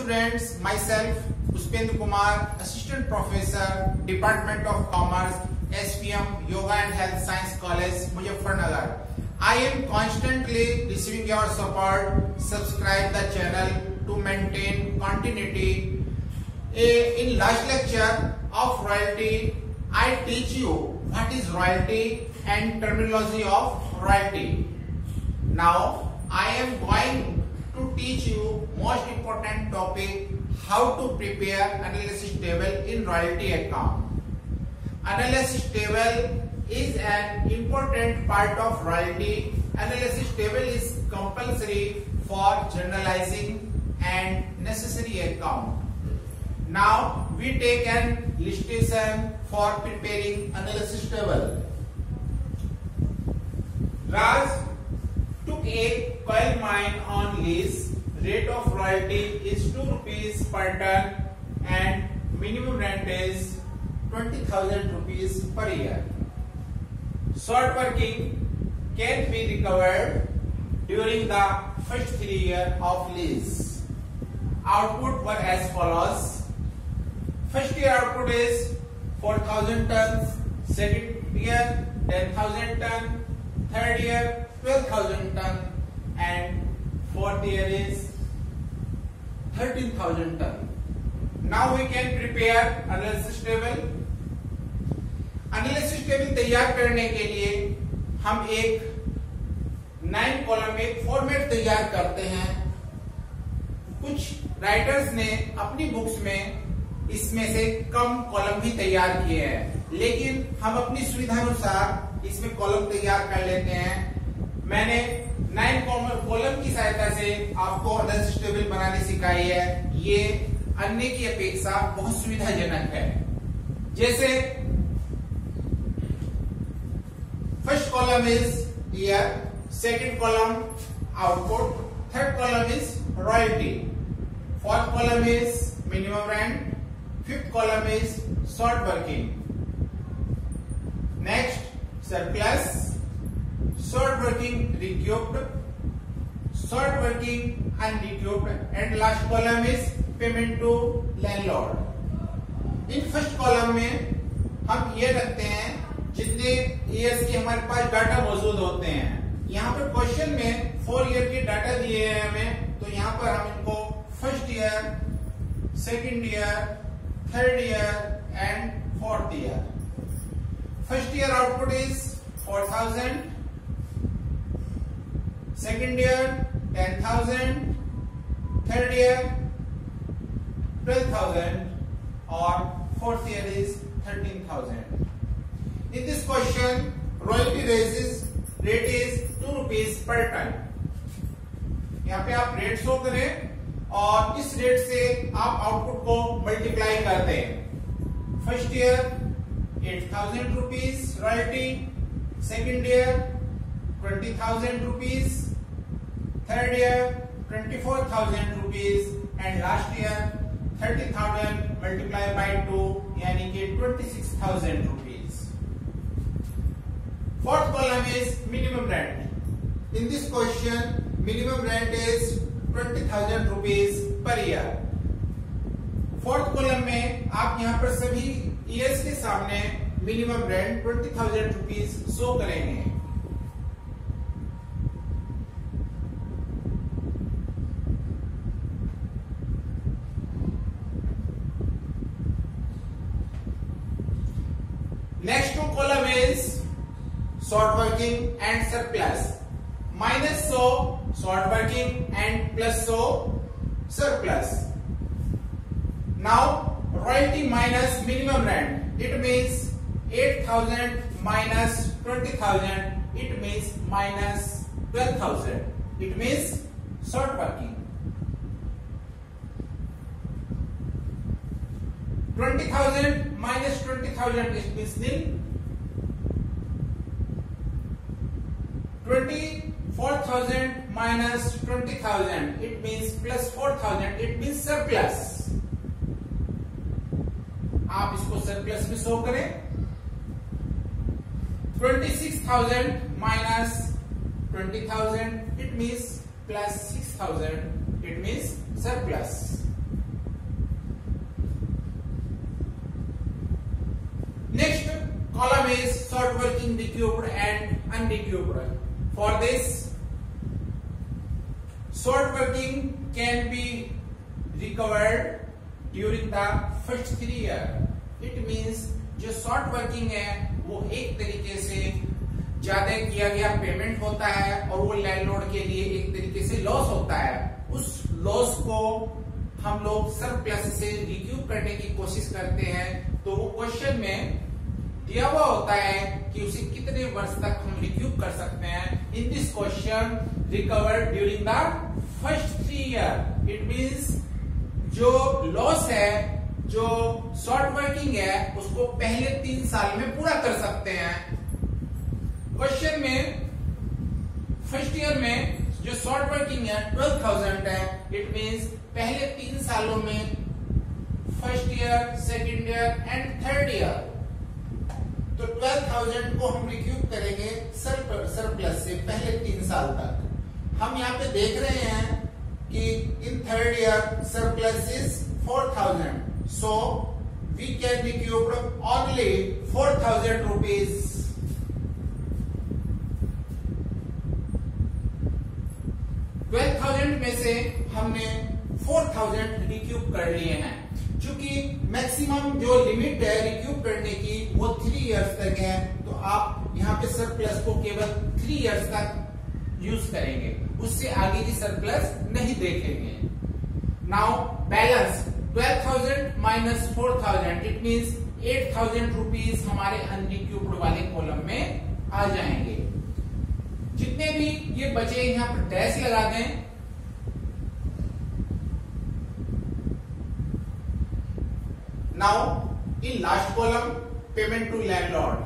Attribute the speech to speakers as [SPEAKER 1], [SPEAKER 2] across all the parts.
[SPEAKER 1] students, myself Puspendra Kumar, Assistant Professor, Department of Commerce, SPM Yoga and Health Science College, Muzaffarnagar. I am constantly receiving your support. Subscribe the channel to maintain continuity. In last lecture of royalty, I teach you what is royalty and terminology of royalty. Now I am going to teach you most important topic, how to prepare analysis table in royalty account. Analysis table is an important part of royalty. Analysis table is compulsory for generalizing and necessary account. Now we take an illustration for preparing analysis table. Raj took a coal mine on lease. Rate of royalty is 2 rupees per ton and minimum rent is 20,000 rupees per year. Short working can be recovered during the first 3 years of lease. Output were as follows. First year output is 4,000 tons, second year 10,000 tons, third year 12,000 tons, and fourth year is 13,000 tons. Now we can prepare analysis table. Analysis table तैयार करने के लिए हम एक 9 column एक format तैयार करते हैं. कुछ राइटर्स ने अपनी बुक्स में इसमें से कम कॉलम भी तैयार किए हैं, लेकिन हम अपनी सुविधा अनुसार इसमें कॉलम तैयार कर लेते हैं. मैंने 9 कॉलम की सहायता से आपको एनालिसिस टेबल बनाने सिखाई है. ये अन्य की अपेक्षा बहुत सुविधाजनक है. जैसे first column is year, second column output, third column is royalty, fourth column is minimum rent, fifth column is short working, next surplus, short working recouped, short working unrecouped, and last column is payment to landlord. In first column में हम ये रखते हैं जितने years के हमारे पास data मौजूद होते हैं. यहाँ पर क्वेश्चन में 4 ईयर के डाटा दिए हैं हमें, तो यहाँ पर हम इनको first year, second year, third year and fourth year. First year output is 4,000, second year 10,000, third year 12,000 और fourth year is 13,000. In this question, royalty rate is 2 rupees per ton. यहाँ पे आप रेट शो करें और इस rate से आप output को मल्टीप्लाई कर दें. First year 8,000 rupees royalty, second year 20,000 rupees, third year 24,000 rupees and last year 30,000 multiply by 2 यानी कि 26,000 rupees. Fourth column is minimum rent. In this question, minimum rent is 20,000 rupees per year. Fourth column में आप यहाँ पर सभी years के सामने minimum rent 20,000 rupees show करेंगे. Next two column is short working and surplus. Minus so short working and plus so surplus. Now royalty minus minimum rent, it means 8,000 minus 20,000, it means minus 12,000. It means short working. 20,000 minus 20,000 is means nil. 24,000 minus 20,000, it means plus 4,000, it means surplus. आप इसको surplus में show करें. 26,000 minus 20,000, it means plus 6,000, it means surplus. recouped and unrecouped. For this, short working can be recovered during the first 3 years. It means जो short working है वो एक तरीके से ज्यादा किया गया पेमेंट होता है और वो लैंडलॉर्ड के लिए एक तरीके से लॉस होता है। उस लॉस को हम लोग सरप्लस से रिक्यूप करने की कोशिश करते हैं। तो वो क्वेश्चन में दिया हुआ होता है कि उसे कितने वर्ष तक हम रिक्यूप कर सकते हैं। In this question recover during the first 3 year. It means जो लॉस है, जो शॉर्ट वर्किंग है, उसको पहले 3 साल में पूरा कर सकते हैं। क्वेश्चन में फर्स्ट ईयर में जो शॉर्ट वर्किंग है 12,000 है। इट मींस पहले 3 सालों में first year, second year and third year, तो 12,000 को हम रिक्यूप करेंगे सरप्लस से पहले 3 साल तक। हम यहाँ पे देख रहे हैं कि in third year surplus is 4,000, so we can recoup only 4,000 rupees. 12,000 में से हमने 4,000 रिक्यूप कर लिए हैं। चूंकि मैक्सिमम जो लिमिट है रिक्यूप करने की वो 3 इयर्स तक है, तो आप यहाँ पे सरप्लस को केवल 3 इयर्स तक यूज करेंगे, उससे आगे की सरप्लस नहीं देखेंगे। Now balance 12,000 minus 4,000, it means 8,000 rupees हमारे अनरिक्यूप्ड वाले कॉलम में आ जाएंगे। जितने भी ये बचे यहाँ पर डैश लगा दें। Now in last column payment to landlord.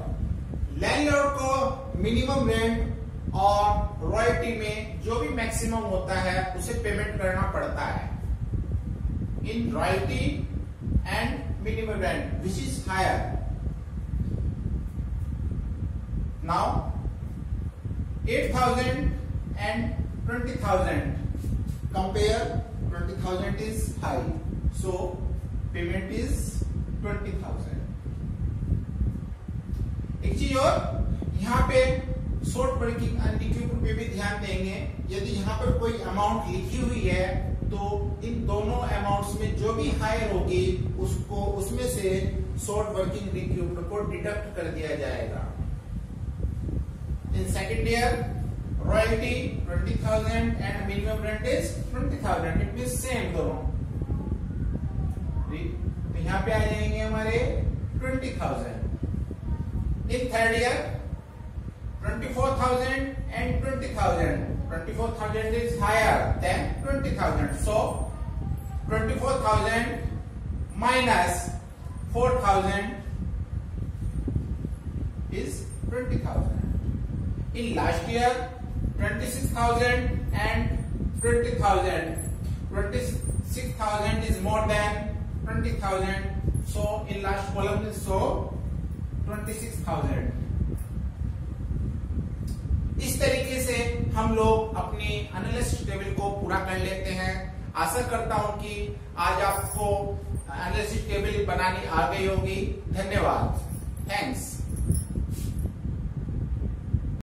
[SPEAKER 1] Landlord को मिनिमम रेंट और रॉयल्टी में जो भी मैक्सिमम होता है उसे पेमेंट करना पड़ता है। In royalty and minimum rent which is higher. Now 8,000 and 20,000 compare, 20,000 is high, so payment is 20,000। एक चीज और, यहाँ पे शॉर्ट वर्किंग अनरिक्यूप्ड पे भी ध्यान देंगे। यदि यहाँ पर कोई अमाउंट लिखी हुई है तो इन दोनों अमाउंट्स में जो भी हायर होगी उसको उसमें से शॉर्ट वर्किंग रिक्यूप्ड को डिडक्ट कर दिया जाएगा। In second year, royalty 20,000 and minimum rent is 20,000. It means same दोनों। तो यहाँ पे आ जाएंगे हमारे 20,000। In third year, 24,000 and 20,000. 24,000 is higher than 20,000. So 24,000 minus 4,000 is 20,000. In last year, 26,000 and 20,000. 26,000 is more than 20,000. So in last column is so 26,000. इस तरीके से हम लोग अपनी एनालिसिस टेबल को पूरा कर लेते हैं। आशा करता हूं कि आज आपको एनालिसिस टेबल बनानी आ गई होगी। धन्यवाद। थैंक्स।